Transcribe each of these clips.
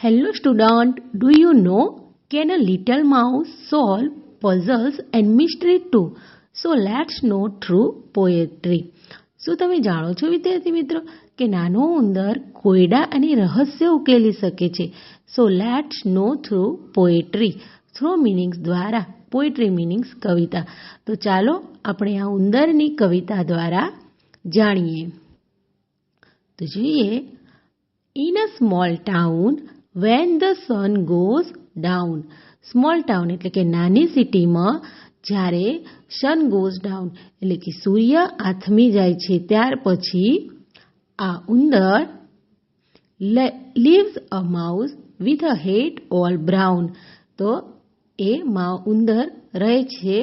Hello student, do you know can a little mouse solve puzzles and mystery too? So let's know through poetry. શું તમે જાણો છો વિદ્યાર્થી મિત્રો કે નાનો ઉંદર કોયડા અને રહસ્ય ઉકેલી શકે છે? So let's know through poetry. Through meanings દ્વારા પોએટ્રી મિનિંગ્સ કવિતા. તો ચાલો આપણે આ ઉંદરની કવિતા દ્વારા જાણીએ. તો જોઈએ, in a small town when the sun goes down. Small town એટલે કે નાની સિટીમાં જ્યારે સન ગોઝ ડાઉન એટલે કે સૂર્ય આથમી જાય છે ત્યાર પછી આ ઉંદર leaves a mouse with a head all brown. તો એ ઉંદર રહે છે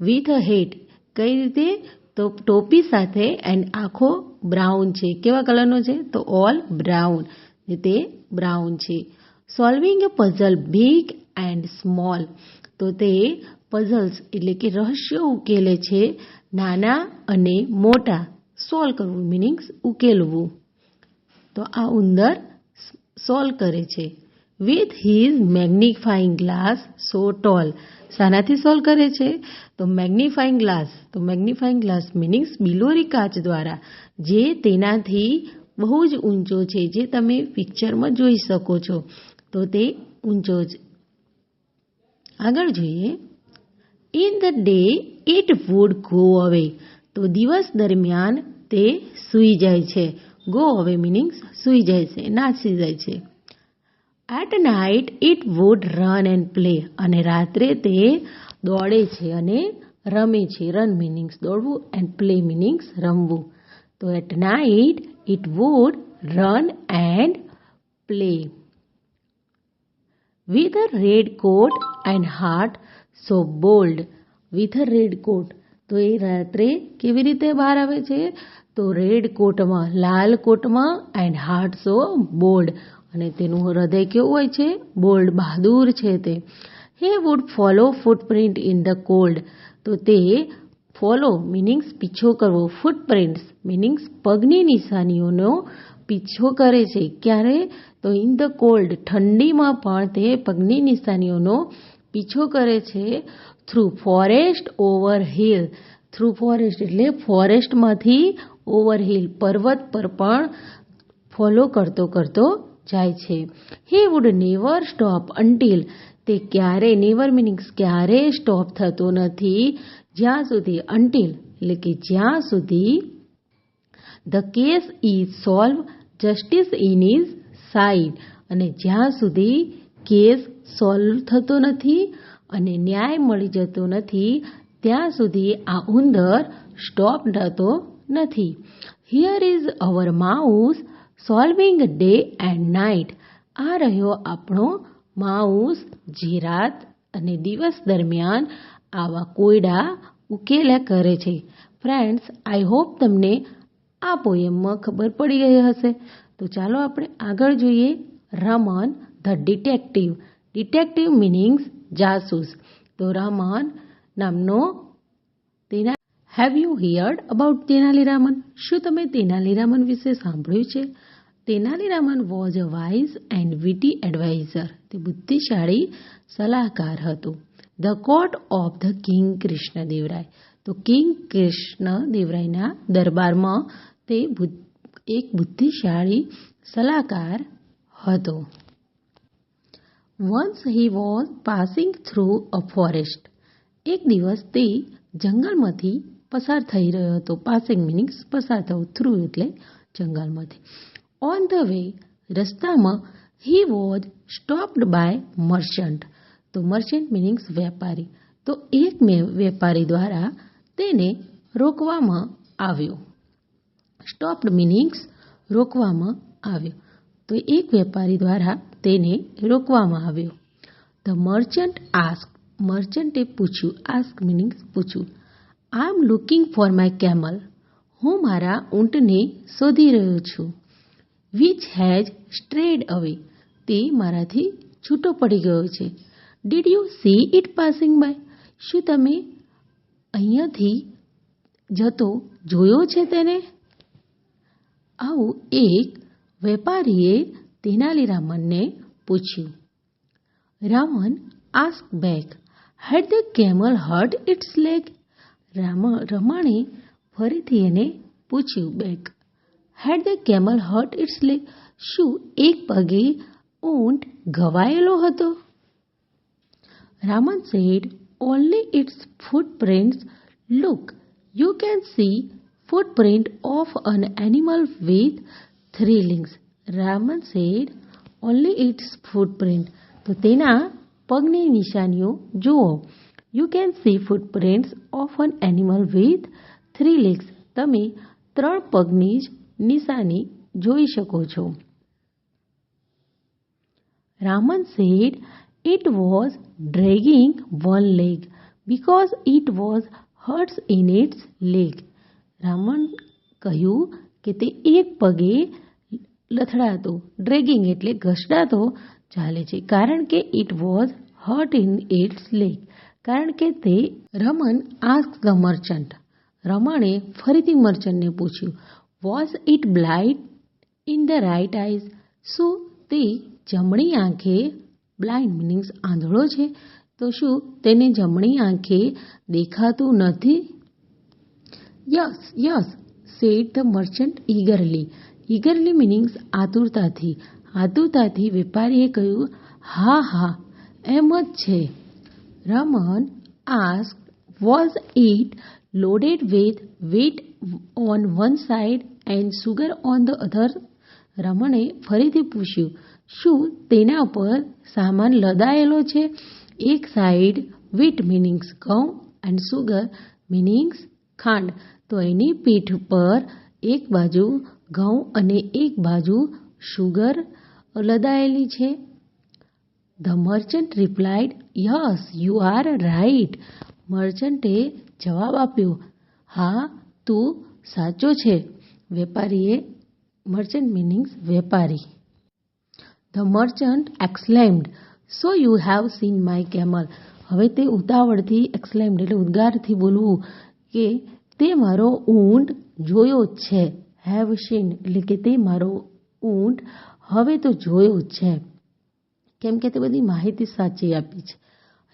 વિથ અ હેડ, કઈ રીતે? તો ટોપી સાથે, એન્ડ આખો બ્રાઉન છે. કેવા કલરનો છે? તો ઓલ બ્રાઉન, તે બ્રાઉન છે. Solving a puzzle big and small. તો તે પઝલ્સ એટલે કે રહસ્યો ઉકેલે છે નાના અને મોટા. સોલ્વ કરવું મીનિંગ્સ ઉકેલવું. તો આ ઉંદર સોલ્વ કરે છે. With his magnifying glass so tall. શાનાથી સોલ્વ કરે છે? તો મેગ્નિફાઈંગ ગ્લાસ. તો મેગ્નિફાઈંગ ગ્લાસ મીનિંગ્સ બિલોરી કાચ દ્વારા, જે તેનાથી બહુ જ ઊંચો છે, જે તમે પિક્ચરમાં જોઈ શકો છો. તો તે ઊંચો છે. આગળ જોઈએ, in the day it would go અવે. તો દિવસ દરમિયાન તે સૂઈ જાય છે. ગો અવે મીનિંગ્સ સૂઈ જાય છે, નાસી જાય છે. At night it would run and play. અને રાત્રે તે દોડે છે અને રમે છે. રન મીનિંગ્સ દોડવું, એન્ડ પ્લે મીનિંગ્સ રમવું. તો at night it would run and play. With a red coat and heart so bold. With a red coat. તો એ રાત્રે કેવી રીતે બહાર આવે છે? તો રેડ કોટમાં, લાલ કોટમાં, એન્ડ હાર્ટ સો બોલ્ડ. અને તેનું હૃદય કેવું હોય છે? બોલ્ડ, બહાદુર છે તે. He would follow footprint in the cold. તો તે ફોલો મીનિંગ્સ પીછો કરવો, ફૂટપ્રિન્ટ્સ મીનિંગ્સ પગની નિશાનીઓનો પીછો કરે છે. ક્યારે? તો ઇન ધ કોલ્ડ, ઠંડીમાં પણ તે પગની નિશાનીઓનો પીછો કરે છે. Through forest over hill. Through forest એટલે ફોરેસ્ટમાંથી ઓવર હિલ, પર્વત પર પણ ફોલો કરતો કરતો જાય છે. He would never stop until. તે ક્યારે, નેવર મીનિંગ્સ ક્યારે સ્ટોપ થતો નથી, જ્યાં સુધી, અન્ટિલ એટલે કે જ્યાં સુધી the case is solve justice in is side. અને જ્યાં સુધી કેસ સોલ્વ થતો નથી અને ન્યાય મળી જતો નથી ત્યાં સુધી આ ઉંદર સ્ટોપ થતો નથી. Here is our mouse solving day and night. આ રહ્યો આપણો માઉસ, જે રાત અને દિવસ દરમિયાન આવા કોયડા ઉકેલ્યા કરે છે. ફ્રેન્ડ્સ, આઈ હોપ તમને આ પોયમમાં ખબર પડી ગઈ હશે. તો ચાલો આપણે આગળ જોઈએ. Raman the detective. Detective meanings જાસૂસ. તો રમન નામનો have you heard about Tenaliraman? શું તમે તેનાલીરામન વિશે સાંભળ્યું છે? Tenaliraman was a wise and witty adviser. તે બુદ્ધિશાળી સલાહકાર હતું. The court of the king Krishnadevaraya. તો કિંગ કૃષ્ણદેવરાયના દરબારમાં તે એક બુદ્ધિશાળી સલાહકાર હતો. Once he was passing through a forest. એક દિવસ તે જંગલમાંથી પસાર થઈ રહ્યો હતો. પાસિંગ મીનિંગ્સ પસાર થવું, થ્રુ એટલે જંગલમાંથી. ઓન ધ વે, રસ્તામાં, he was stopped by merchant. તો મર્ચન્ટ મીનિંગ્સ વેપારી. તો એક વેપારી દ્વારા તેને રોકવામાં આવ્યો. સ્ટોપ્ડ મીનિંગ્સ રોકવામાં આવ્યો. તો એક વેપારી દ્વારા તેને રોકવામાં આવ્યો. The merchant ask. મર્ચન્ટે પૂછ્યું. આસ્ક મીનિંગ્સ પૂછવું. I am looking for my camel. હું મારા ઊંટને શોધી રહ્યો છું. વિચ હેઝ સ્ટ્રેડ અવે. તે મારાથી છૂટો પડી ગયો છે. Did you see it passing by. શું તમે અહીંયાથી જતો જોયો છે તેને? આવું એક વેપારીએ તેનાલીરામનને પૂછ્યું. Raman asked back, had the camel hurt its leg? રમણે ફરીથી એને પૂછ્યું back. had the camel hurt its leg? શું એક પગે ઊંટ ઘવાયેલો હતો? Raman said, only its footprints. Look, you can see footprint of an animal with 3 legs. Raman said, only its footprint. તો તેના પગની નિશાનીઓ જુઓ. You can see footprints of an animal with 3 legs. તમે 3 પગની જ નિશાની જોઈ શકો છો. Raman said it was dragging one leg because it was hurt in its leg. Raman કહ્યું કે તે એક પગે લથડાતો, ડ્રેગિંગ એટલે ઘસડાતો ચાલે છે કારણ કે it was hurt in its leg, કારણ કે તે. Raman ask the merchant. રમણે ફરીથી મર્ચન્ટને પૂછ્યું, was it blind in the right eyes? શું તે જમણી આંખે, બ્લાઇન્ડ મિનિંગ્સ આંધળો છે, તો શું તેને જમણી આંખે દેખાતું નથી? Yes yes said the merchant eagerly. Eagerly meanings આતુરતાથી. આતુરતાથી વેપારીએ કહ્યું, હા હા એમ જ છે. Raman ask, was it loaded with wheat on one side and sugar on the other? રમણે ફરીથી પૂછ્યું, શું તેના પર સામાન લદાયેલો છે? એક સાઈડ વીટ મિનિંગ્સ ઘઉં એન્ડ સુગર મિનિંગ્સ ખાંડ. તો એની પીઠ પર એક બાજુ ઘઉં અને એક બાજુ શુગર લદાયેલી છે. The merchant replied, yes you are right. મર્ચન્ટે જવાબ આપ્યો, હા તું સાચો છે. વેપારીએ, મર્ચન્ટ મિનિંગ્સ વેપારી. The merchant exclaimed, so you have seen my camel. હવે તે ઉતાવળથી એક્સક્લેમ્ડ એટલે ઉદ્ગારથી બોલવું કે તે મારો ઊંટ જોયો જ છે. હેવ સીન એટલે કે તે મારો ઊંટ હવે તો જોયો જ છે, કેમ કે તે બધી માહિતી સાચી આપી છે.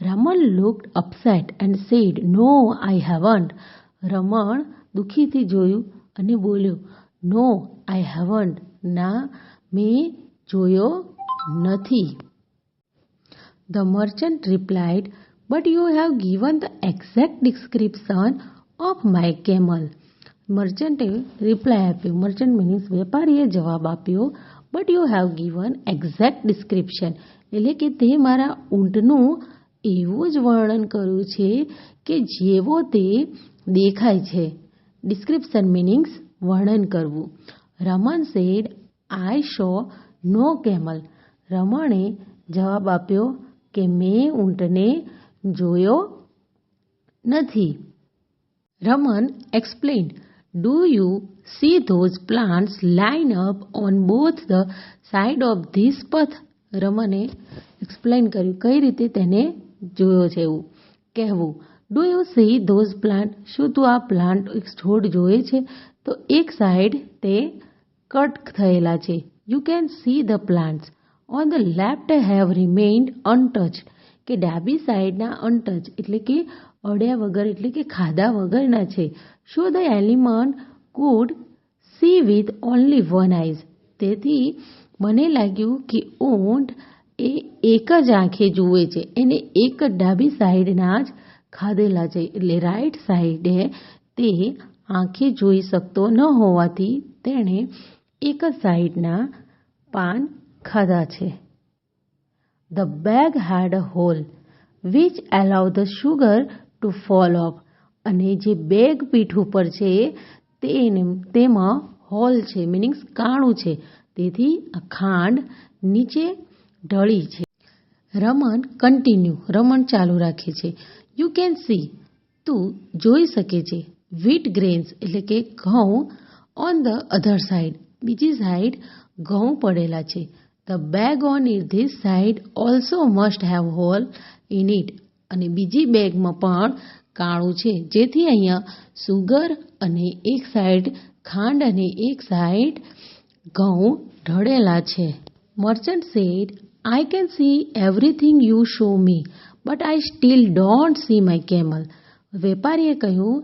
Raman looked upset and said, no I haven't. Raman દુઃખીથી જોયું અને બોલ્યો, નો આઈ હેવન્ટ, ના મેં જોયો નથી. The merchant replied, but you have given the exact description of my camel. મર્ચન્ટે રિપ્લાય આપ્યો, મર્ચન્ટ મિનિંગ્સ વેપારીએ જવાબ આપ્યો, but you have given exact description એટલે કે તે મારા ઊંટનું એવું જ વર્ણન કર્યું છે કે જેવો તે દેખાય છે. ડિસ્ક્રિપ્શન મિનિંગ્સ વર્ણન કરવું. રમન સેડ, આઈ શો નો કેમલ. રમણે જવાબ આપ્યો કે મેં ઊંટને જોયો નથી. Raman explained, do you C those plants line up on both the side of this પથ? રમને એક્સપ્લેન કર્યું કઈ રીતે તેને જોયો છે એવું કહેવું. Do you C those plant, શું તું આ પ્લાન્ટ છોડ જોયે છે? તો એક સાઈડ તે કટ થયેલા છે. You can see the plants on the left have remained untouched, કે ડાબી સાઈડના અનટચ એટલે કે અડ્યા વગર એટલે કે ખાધા વગરના છે. So the elephant could see with only one eyes. તેથી મને લાગ્યું કે ઊંટ એ એક જ આંખે જુએ છે, એને એક જ ડાબી સાઈડના જ ખાધેલા છે, એટલે રાઈટ સાઈડે તે આંખે જોઈ શકતો ન હોવાથી તેણે એક જ સાઈડના પાન ખાધા છે. The bag had a hole which allow the sugar to fall off. અને જે બેગ પીઠ ઉપર છે તેમાં હોલ છે, મિનિંગ્સ કાણું છે, તેથી આ ખાંડ નીચે ઢળી છે. રમન કન્ટિન્યુ, રમણ ચાલુ રાખે છે. યુ કેન સી, તું જોઈ શકે છે. વ્હીટ ગ્રેન્સ એટલે કે ઘઉં ઓન ધ અધર સાઈડ, બીજી સાઈડ ઘઉં પડેલા છે. The bag on this side also must have hole in it. અને બીજી બેગમાં પણ કાણું છે, જેથી અહીંયા સુગર અને એક સાઈડ ખાંડ અને એક સાઈડ ઘઉં ઢળેલા છે. Merchant said, I can see everything you show me, but I still don't see my camel. વેપારીએ કહ્યું,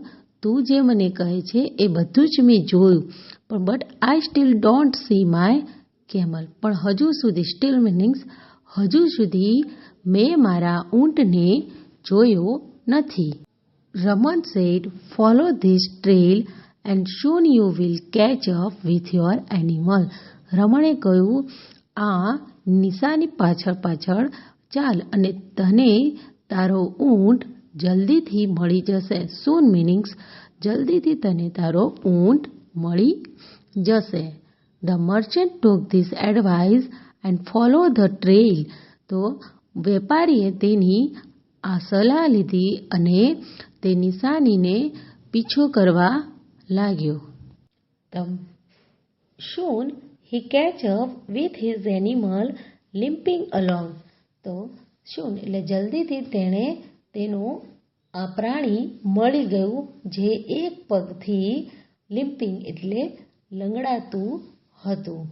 તું જે મને કહે છે એ બધું જ મેં જોયું, પણ but I still don't see my camel. પણ હજુ સુધી, સ્ટીલ મીનિંગ્સ હજુ સુધી મેં મારા ઊંટને જોયો નથી. Raman said, follow this trail and soon you will catch up with your animal. રમણે કહ્યું, આ નિશાની પાછળ પાછળ ચાલ અને તને તારો ઊંટ જલ્દીથી મળી જશે. soon meanings જલ્દીથી તને તારો ઊંટ મળી જશે. The merchant took this advice and followed the trail. તો વેપારીએ તેની આ સલાહ લીધી અને તે નિશાનીને પીછો કરવા લાગ્યો. Soon he catch up with his animal limping along. તો soon એટલે જલ્દીથી તેણે તેનું આ પ્રાણી મળી ગયું જે એક પગથી લિમ્પિંગ એટલે લંગડાતું હતું.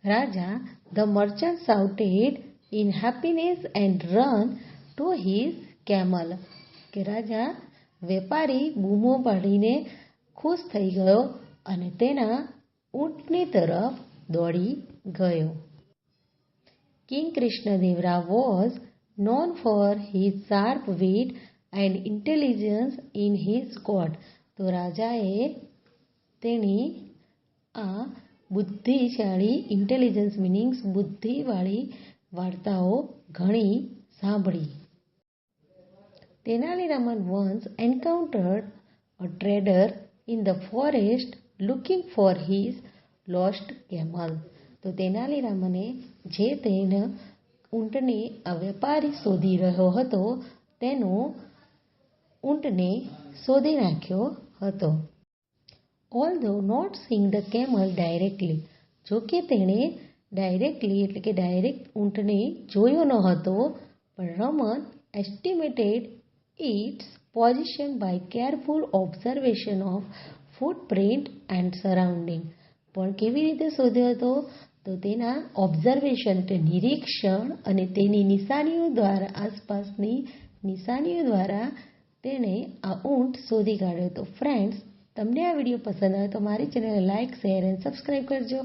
રાજા, the merchant shouted in happiness and ran to his camel. કે રાજા, વેપારી બૂમો પાડીને ખુશ થઈ ગયો અને તેના ઊંટની તરફ દોડી ગયો. King Krishnadevara was known for his sharp wit and intelligence in his court. તો રાજાએ તેની આ બુદ્ધિશાળી ઇન્ટેલિજન્સ મીનિંગ્સ બુદ્ધિવાળી વાર્તાઓ ઘણી સાંભળી. Tenali Raman once encountered a trader in the forest looking for his lost camel. તો તેનાલી રામને જે તેના ઊંટને આ વેપારી શોધી રહ્યો હતો તેનો ઊંટને શોધી નાખ્યો હતો. Although not seeing the camel directly, જો કે તેણે ડાયરેક્ટલી એટલે કે ડાયરેક્ટ ઊંટને જોયો ન હતો, પણ Raman estimated its position by careful observation of footprint and surrounding. પણ કેવી રીતે શોધ્યો હતો? તો તેના ઓબ્ઝર્વેશન એટલે નિરીક્ષણ અને તેની નિશાનીઓ દ્વારા, આસપાસની નિશાનીઓ દ્વારા તેણે આ ઊંટ શોધી કાઢ્યો હતો. ફ્રેન્ડ્સ, તમને આ વિડીયો પસંદ આવે તો મારી ચેનલને લાઇક, શેર એન્ડ સબસ્ક્રાઈબ કરજો.